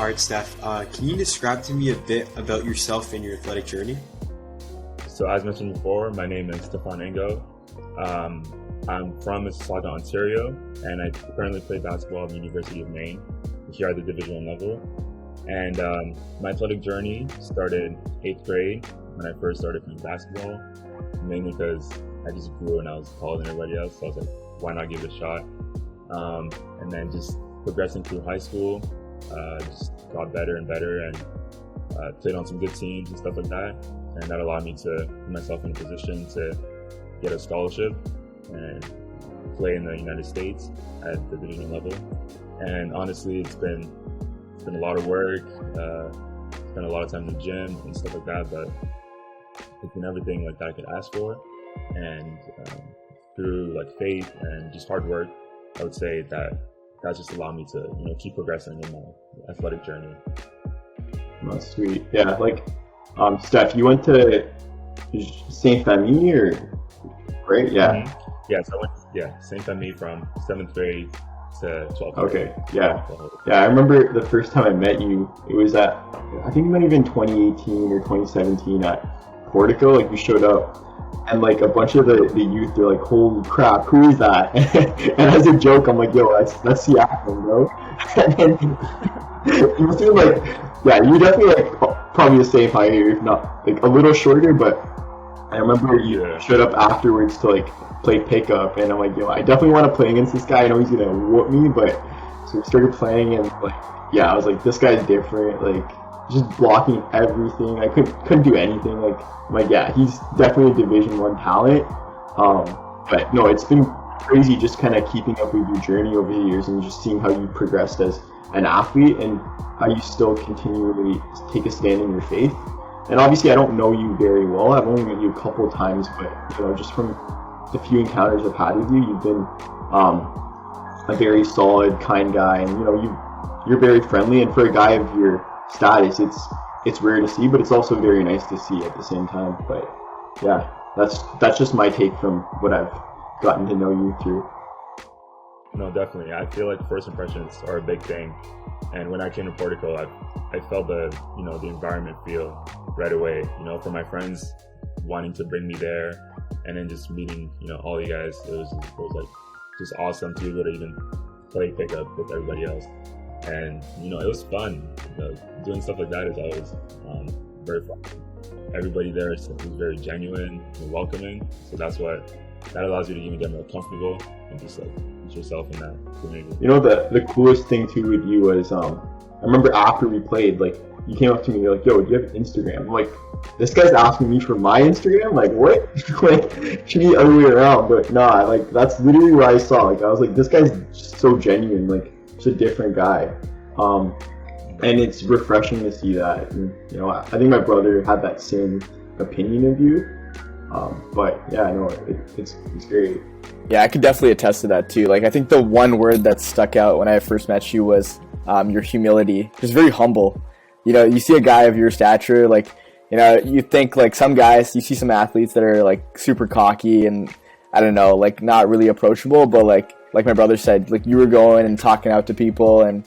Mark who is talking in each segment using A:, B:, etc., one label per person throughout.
A: All right, Steph, can you describe to me a bit about yourself and your athletic journey?
B: So as mentioned before, my name is Ingo. I'm from Mississauga, Ontario, and I currently play basketball at the University of Maine here at the Division I level. And my athletic journey started 8th grade when I first started playing basketball, mainly because I just grew and I was taller than everybody else, so I was like, why not give it a shot? And then just progressing through high school, just got better and better and played on some good teams and stuff like that. And that allowed me to put myself in a position to get a scholarship and play in the United States at the division level. And honestly, it's been a lot of work, spent a lot of time in the gym and stuff like that, but it's been everything like that I could ask for. And through like faith and just hard work, I would say that just allowed me to, keep progressing in my athletic journey.
C: That's sweet. Yeah, like Steph, you went to Saint Famille, right? Yeah.
B: Mm-hmm. Yeah, so I went Saint Famille from 7th grade to 12th grade.
C: Okay, yeah. Yeah, I remember the first time I met you, it was at, I think it might have been 2018 or 2017 at Portico. Like, you showed up and like a bunch of the youth, they're like, holy crap, who is that? And as a joke, I'm like, yo, that's Seattle, bro. And then you must be like, yeah, you're definitely like probably the same height, if not like a little shorter, but I remember you showed up afterwards to like play pickup, and I'm like, yo, I definitely want to play against this guy. I know he's gonna whoop me, but so we started playing, and like, yeah, I was like, this guy's different, like just blocking everything. I couldn't do anything. Like, I'm like, yeah, he's definitely a Division I talent. But no, it's been crazy just kind of keeping up with your journey over the years and just seeing how you progressed as an athlete and how you still continually take a stand in your faith. And obviously, I don't know you very well. I've only met you a couple times, but just from the few encounters I've had with you, you've been a very solid, kind guy, and you're very friendly. And for a guy of your status, it's rare to see, but it's also very nice to see at the same time. But yeah, that's just my take from what I've gotten to know you through.
B: No, definitely. I feel like first impressions are a big thing, and when I came to Portico, I felt the environment feel right away. From my friends wanting to bring me there, and then just meeting all you guys, it was like just awesome to be able to even play pickup with everybody else, and it was fun. Doing stuff like that is always very fun. Everybody there is very genuine and welcoming, so that allows you to even get more comfortable and just like put yourself in that community.
C: The coolest thing too with you was I remember after we played, like, you came up to me, you're like, yo, do you have Instagram? I'm like, this guy's asking me for my Instagram? Like, what? Like, should be the other way around, but nah, like, that's literally what I saw. Like, I was like, this guy's just so genuine, like, just a different guy. And it's refreshing to see that. And, I think my brother had that same opinion of you. But yeah, no, it's great.
D: Yeah, I could definitely attest to that too. Like, I think the one word that stuck out when I first met you was your humility. Just very humble. You see a guy of your stature, like, you think like some guys, you see some athletes that are like super cocky and I don't know, like not really approachable, but like my brother said, like you were going and talking out to people, and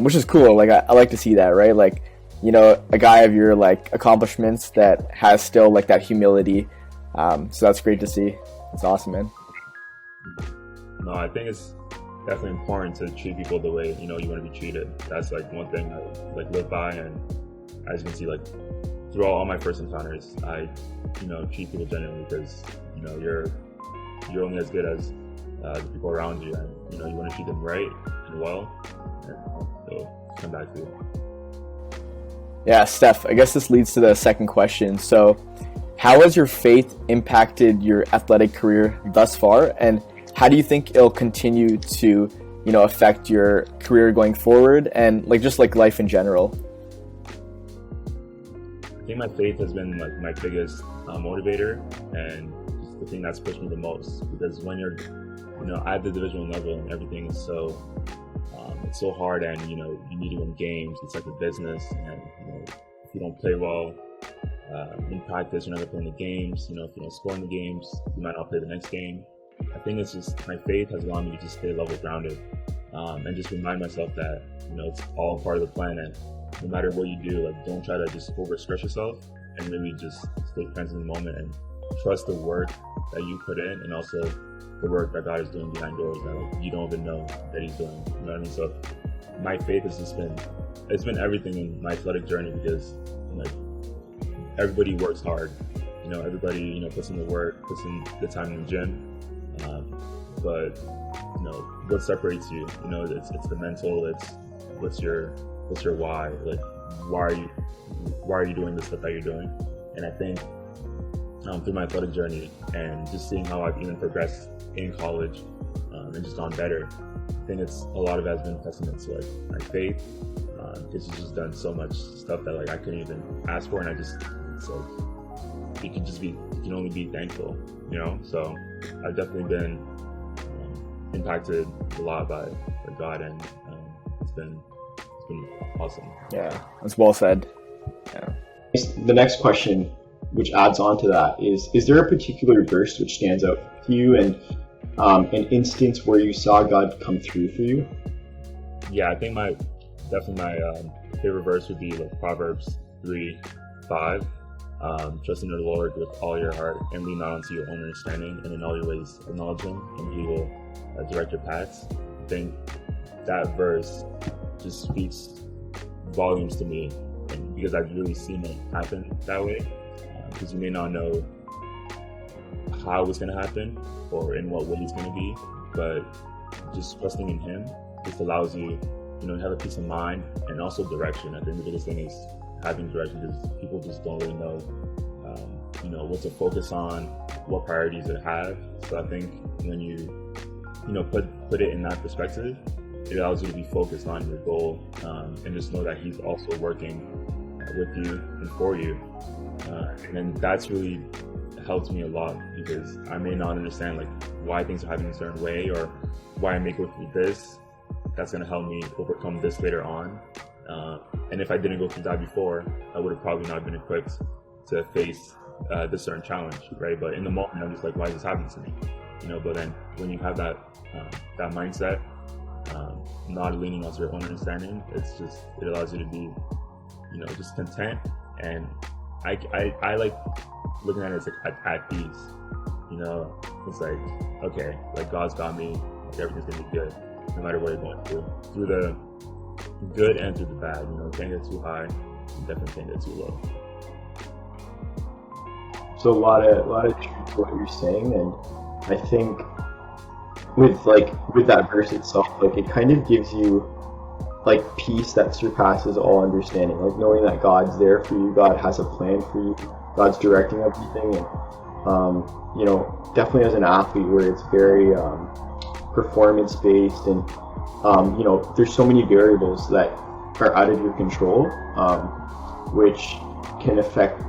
D: which is cool. Like I like to see that, right? Like, a guy of your like accomplishments that has still like that humility. So that's great to see. It's awesome, man.
B: No, I think it's definitely important to treat people the way you want to be treated. That's like one thing I like live by, and as you can see, like through all my first encounters, I treat people genuinely, because you're only as good as the people around you, and you want to treat them right and well, and they'll come back to you.
D: Yeah, Steph, I guess this leads to the second question. So, how has your faith impacted your athletic career thus far, and how do you think it'll continue to, affect your career going forward, and like just like life in general?
B: I think my faith has been like my biggest motivator, and just the thing that's pushed me the most. Because when you're, at the division level and everything is so, it's so hard, and you need to win games. It's like a business, and if you don't play well in practice, you're not gonna play in the games. If you don't score in the games, you might not play the next game. I think it's just my faith has allowed me to stay level grounded and just remind myself that, it's all part of the plan, and no matter what you do, like, don't try to just overstress yourself, and really just stay present in the moment and trust the work that you put in, and also the work that God is doing behind doors that, like, you don't even know that He's doing. You know what I mean? So my faith has just it's been everything in my athletic journey, because, like, everybody works hard. Everybody, puts in the work, puts in the time in the gym. But, what separates you? It's the mental. It's what's your why? Like, why are you doing the stuff that you're doing? And I think through my athletic journey and just seeing how I've even progressed in college and just gone better, I think a lot of it has been testament to, like, my faith. Because he's just done so much stuff that, like, I couldn't even ask for, and it's like, you can only be thankful, So I've definitely been impacted a lot by God, and it's been awesome.
D: Yeah, that's well said. Yeah.
C: The next question, which adds on to that, is there a particular verse which stands out to you, and an instance where you saw God come through for you?
B: Yeah, I think my favorite verse would be, like, Proverbs 3:5. Trust in the Lord with all your heart, and lean not onto your own understanding, and in all your ways acknowledge Him, and He will direct your paths. I think that verse just speaks volumes to me, and because I've really seen it happen that way. Because you may not know how it's going to happen or in what way it's going to be, but just trusting in Him just allows you, to have a peace of mind and also direction. I think the biggest thing is having direction, because people just don't really know, what to focus on, what priorities to have. So I think when you, put it in that perspective, it allows you to be focused on your goal, and just know that He's also working with you and for you. And then that's really helped me a lot, because I may not understand, like, why things are happening a certain way, or why I may go through this. That's going to help me overcome this later on. And if I didn't go through that before, I would have probably not been equipped to face this certain challenge, right? But in the moment, I'm just like, why is this happening to me? But then when you have that mindset, not leaning on your own understanding, it allows you to be, just content. And I like looking at it as, like, at peace. It's like, okay, like, God's got me, like, everything's gonna be good, no matter what you're going through the good and through the bad. Can't get too high, definitely can't get too low.
C: So a lot of truth to what you're saying, and I think with that verse itself, like, it kind of gives you, like, peace that surpasses all understanding, like, knowing that God's there for you, God has a plan for you, God's directing everything. And definitely as an athlete, where it's very performance based, and there's so many variables that are out of your control, which can affect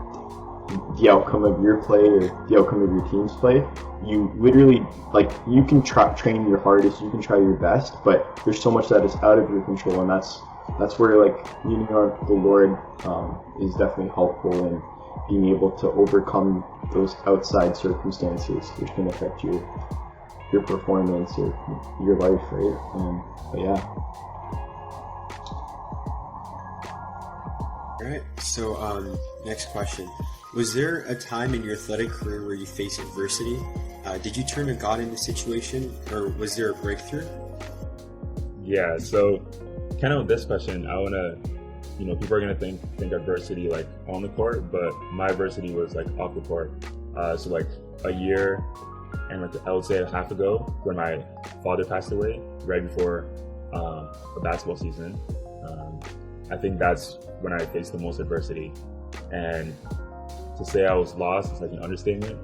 C: the outcome of your play or the outcome of your team's play. You literally, like, you can train your hardest, you can try your best, but there's so much that is out of your control, and that's where, like, leaning on the Lord is definitely helpful in being able to overcome those outside circumstances, which can affect your performance or your life, right? But yeah.
A: All right. So, next question. Was there a time in your athletic career where you faced adversity? Did you turn to God in this situation, or was there a breakthrough?
B: Yeah. So, kind of with this question, I want to, people are gonna think adversity, like, on the court, but my adversity was, like, off the court. So, like, a year and, like, I would say a half ago, when my father passed away, right before a basketball season. I think that's when I faced the most adversity, and to say I was lost is, like, an understatement.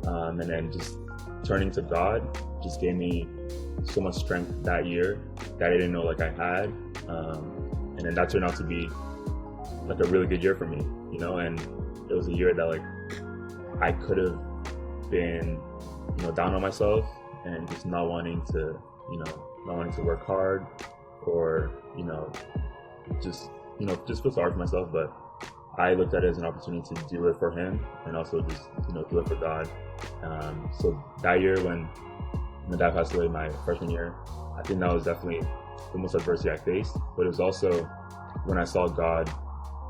B: And then just turning to God just gave me so much strength that year that I didn't know, like, I had. And then that turned out to be, like, a really good year for me, and it was a year that, like, I could have been, down on myself and just not wanting to work hard, or, just feel sorry for myself. But I looked at it as an opportunity to do it for Him, and also just, do it for God. So that year when my dad passed away, my freshman year, I think that was definitely the most adversity I faced, but it was also when I saw God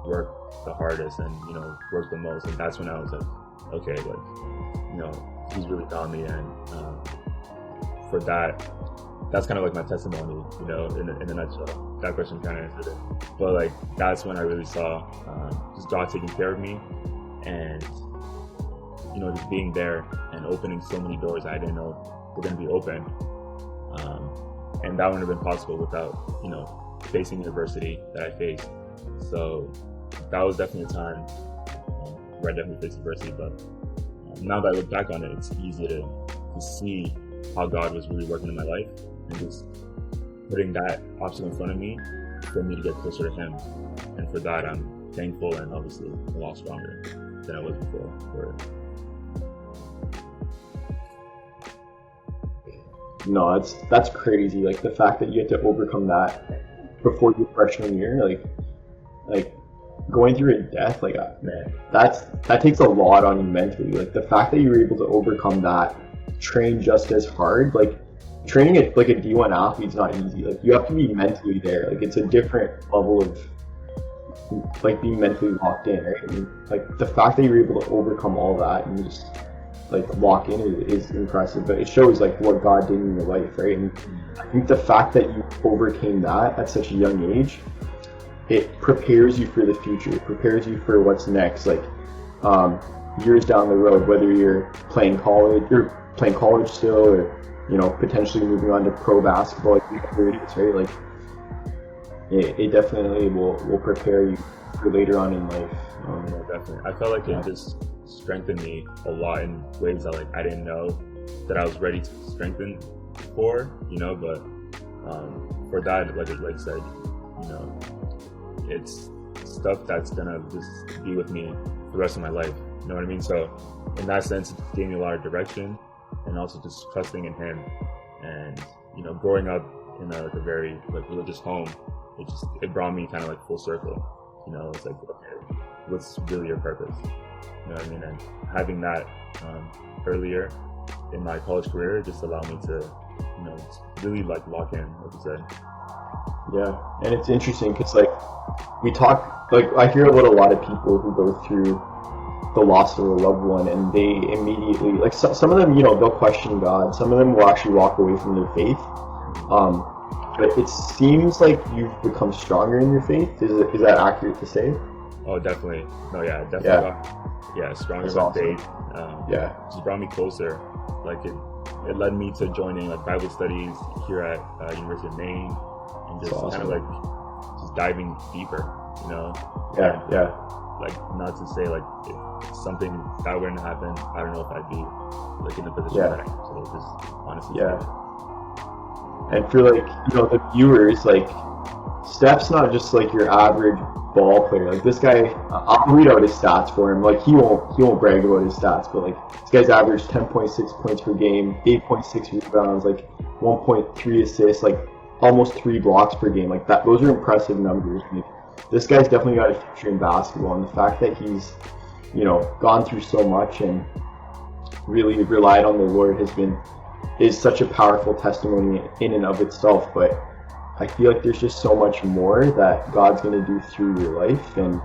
B: work the hardest and, you know, work the most, and that's when I was like, okay, like, you know, he's really got me, and for that, that's kind of like my testimony, you know, in a nutshell. That question kind of answered it, but like, that's when I really saw just God taking care of me, and, you know, just being there and opening so many doors I didn't know were going to be open. And that wouldn't have been possible without, you know, facing the adversity that I faced. So that was definitely a time where I definitely faced adversity. But now that I look back on it, it's easy to see how God was really working in my life and just putting that obstacle in front of me for me to get closer to Him. And for that, I'm thankful and obviously a lot stronger than I was before.
C: No, that's crazy. Like the fact that you had to overcome that before your freshman year, like going through a death, like man, that takes a lot on you mentally. Like the fact that you were able to overcome that, train just as hard. Like training it like a D1 athlete is not easy. Like you have to be mentally there. Like it's a different level of like being mentally locked in, right? And, like the fact that you're able to overcome all that and just like lock in is impressive, but it shows like what God did in your life, right? And I think the fact that you overcame that at such a young age, it prepares you for the future. It prepares you for what's next, like years down the road, whether you're playing college still, or you know, potentially moving on to pro basketball, like whatever it is, right? Like it definitely will prepare you for later on in life.
B: Yeah, definitely. I felt like it just strengthened me a lot in ways that like I didn't know that I was ready to strengthen for, you know, but for that, like I said, you know, it's stuff that's gonna just be with me for the rest of my life, you know what I mean? So in that sense, it gave me a lot of direction, and also just trusting in Him. And you know, growing up in a very like religious home, it brought me kind of like full circle, you know. It's like, okay, what's really your purpose? You know what I mean? And having that earlier in my college career just allowed me to, you know, really like lock in, like you said.
C: Yeah, and it's interesting because like we talk, like I hear about a lot of people who go through the loss of a loved one, and they immediately, like some of them, you know, they'll question God. Some of them will actually walk away from their faith. But it seems like you've become stronger in your faith. Is that accurate to say?
B: Oh, definitely. No, yeah, definitely. Yeah, stronger in my faith. Just brought me closer. Like it led me to joining like Bible studies here at University of Maine, and just kind of like just diving deeper, you know.
C: Yeah.
B: Like not to say like if something that wouldn't happen, I don't know if I'd be like in the position that I am. So just honestly. Yeah.
C: And for like, you know, the viewers, like Steph's not just like your average ball player. Like this guy, I'll read out his stats for him. Like he won't brag about his stats, but like this guy's averaged 10.6 points per game, 8.6 rebounds, like 1.3 assists, like almost 3 blocks per game. Like that, those are impressive numbers. Like, this guy's definitely got a future in basketball, and the fact that he's, you know, gone through so much and really relied on the Lord is such a powerful testimony in and of itself. But I feel like there's just so much more that God's going to do through your life, and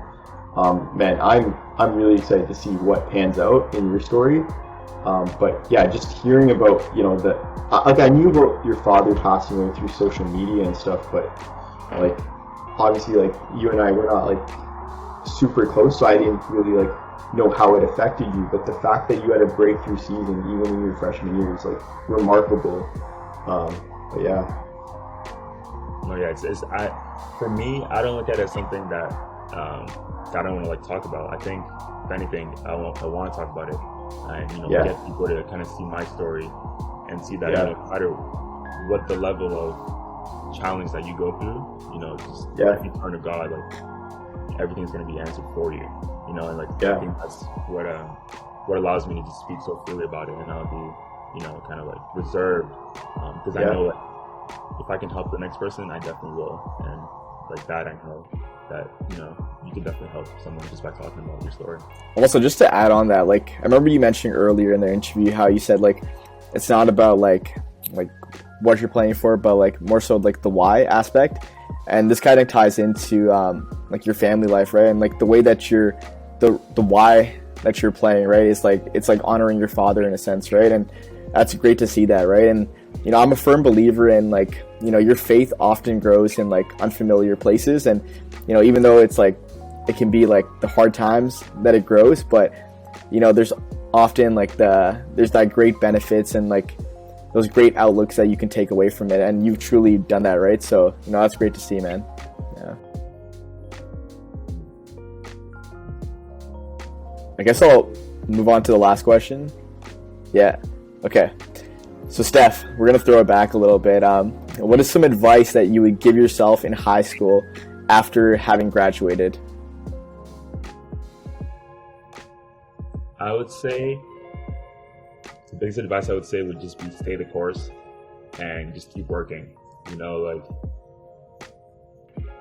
C: man, I'm really excited to see what pans out in your story. But yeah, just hearing about, you know, like I knew about your father passing away through social media and stuff, but like obviously like you and I were not like super close, so I didn't really like know how it affected you. But the fact that you had a breakthrough season even in your freshman year is like remarkable. But yeah.
B: No, yeah, for me, I don't look at it as something that I don't want to like talk about. I think if anything, I want to talk about it, and you know, get people to kind of see my story and see that you know, no matter what the level of challenge that you go through, you know, just if you turn to God, like everything's going to be answered for you, you know. And like I think that's what allows me to just speak so freely about it, and I'll be, you know, kind of like reserved, because I know that if I can help the next person, I definitely will. And like that, I know that, you know, you can definitely help someone just by talking about your story.
D: Also, just to add on that, like I remember you mentioning earlier in the interview how you said like it's not about like what you're playing for, but like more so like the why aspect. And this kind of ties into like your family life, right? And like the way that you're the why that you're playing, right? It's like honoring your father in a sense, right? And that's great to see that, right? And you know, I'm a firm believer in like, you know, your faith often grows in like unfamiliar places. And you know, even though it's like it can be like the hard times that it grows, but you know, there's often like there's that great benefits and like those great outlooks that you can take away from it, and you've truly done that, right? So you know, that's great to see, man. Yeah. I guess I'll move on to the last question. Yeah. Okay. So Steph, we're gonna throw it back a little bit. What is some advice that you would give yourself in high school after having graduated?
B: I would say the biggest advice I would say would just be stay the course and just keep working. You know, like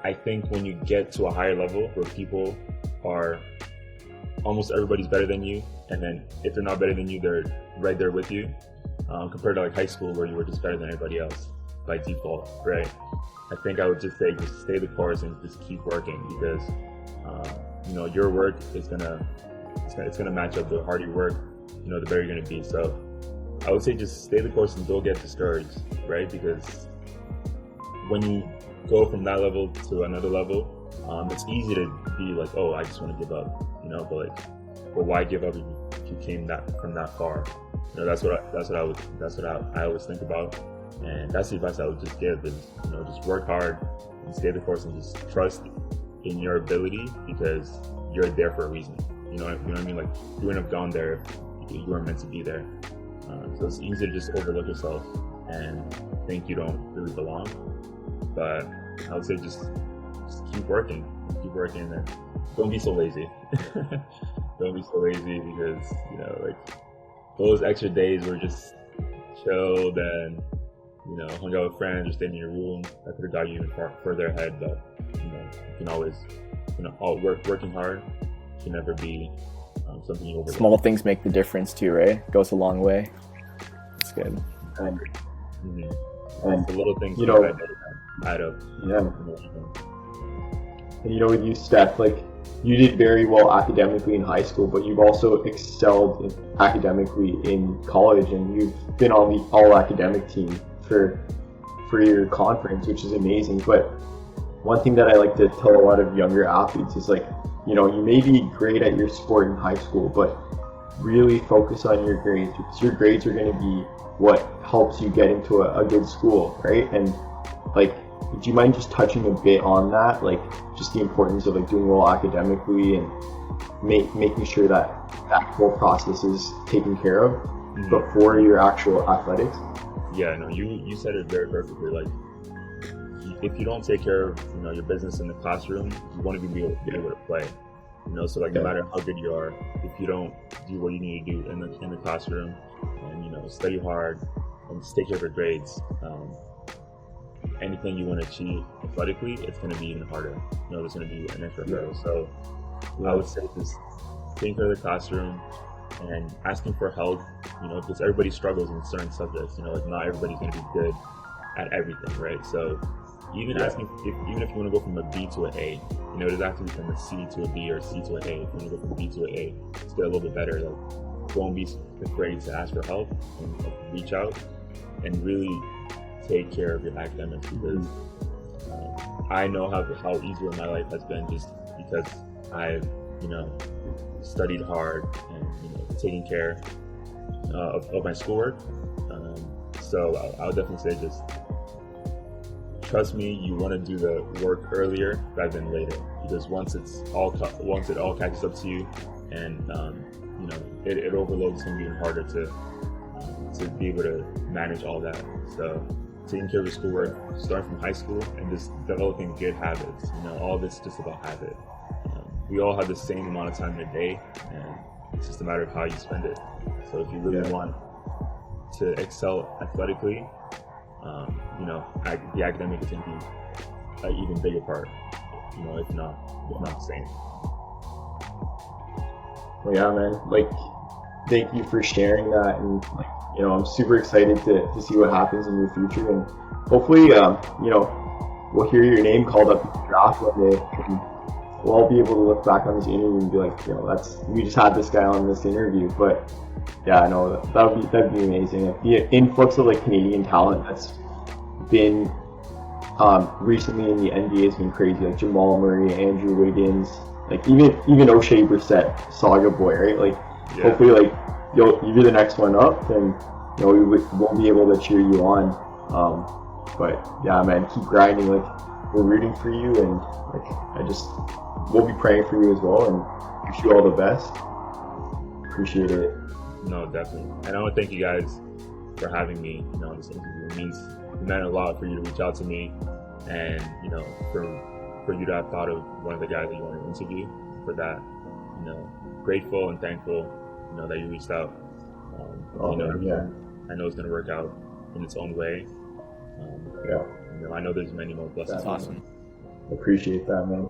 B: I think when you get to a higher level where people are almost everybody's better than you, and then if they're not better than you, they're right there with you, compared to like high school where you were just better than everybody else by default, right? I think I would just say just stay the course and just keep working, because you know, your work is gonna match up. The harder you work, you know, the better you're gonna be. So I would say just stay the course and don't get discouraged, right? Because when you go from that level to another level, it's easy to be like, oh, I just want to give up, you know. But why give up if you came from that far? You know, that's what I always think about, and that's the advice I would just give is, you know, just work hard and stay the course and just trust in your ability, because you're there for a reason. You know what I mean? Like, you wouldn't have gone there if you weren't meant to be there. So it's easy to just overlook yourself and think you don't really belong. But I would say just keep working, and don't be so lazy. Don't be so lazy, because, you know, like those extra days were just chilled and, you know, hung out with friends or stayed in your room. That could have got you even further ahead. But, you know, you can always, you know, working hard can never be something you overlook.
D: Small things make the difference too, right? It goes a long way. It's good.
C: And
B: the little things,
C: you know,
B: add up.
C: Yeah. And you know, with you, Steph, like you did very well academically in high school, but you've also excelled academically in college, and you've been on the all academic team for your conference, which is amazing. But one thing that I like to tell a lot of younger athletes is, like, you know, you may be great at your sport in high school, but really focus on your grades, because your grades are going to be what helps you get into a good school, right? And like, do you mind just touching a bit on that, like just the importance of like doing well academically and making sure that whole process is taken care of before your actual athletics?
B: Yeah, no, you said it very perfectly. Like, if you don't take care of, you know, your business in the classroom, you won't even be able to play. You know, so like, no matter how good you are, if you don't do what you need to do in the classroom and, you know, study hard and just take care of your grades, anything you want to achieve athletically, it's going to be even harder. You know, there's going to be an extra hurdle. So I would say just taking care of the classroom and asking for help, you know, because everybody struggles in certain subjects. You know, like not everybody's going to be good at everything, right? So even asking, even if you want to go from a B to an A, you know, it doesn't have to be from a C to a B or a C to an A. If you want to go from a B to an A, it's get a little bit better. Like, don't be afraid to ask for help and reach out and really take care of your academics, because I know how easy my life has been just because I've, you know, studied hard and, you know, taken care of my schoolwork. So I would definitely say just trust me, you want to do the work earlier rather than later, because once it all catches up to you and you know, it overloads, it's going to be even harder to be able to manage all that. So taking care of your schoolwork, starting from high school, and just developing good habits. You know, all this is just about habit. We all have the same amount of time in a day, and it's just a matter of how you spend it. So if you really want to excel athletically, you know, the academic is going to be an even bigger part. You know, if not the same.
C: Well, yeah, man. Like, thank you for sharing that, and like, I'm super excited to see what happens in your future, and hopefully, we'll hear your name called up in the draft one day, and we'll all be able to look back on this interview and be like, we just had this guy on this interview. But yeah, no, that'd be amazing. Like, the influx of like Canadian talent that's been recently in the NBA has been crazy. Like Jamal Murray, Andrew Wiggins, like even O'Shea Brissett, Saga Boy, right? Like hopefully, like you're the next one up, and we'll be able to cheer you on. But yeah, man, keep grinding. Like, we're rooting for you, and like we'll be praying for you as well, and wish you all the best. Appreciate it.
B: No, definitely. And I want to thank you guys for having me, on this interview. It meant a lot for you to reach out to me, and for you to have thought of one of the guys that you wanted to interview. For that, grateful and thankful, that you reached out. I know it's going to work out in its own way. I know there's many more blessings.
D: That's awesome.
C: Appreciate that, man.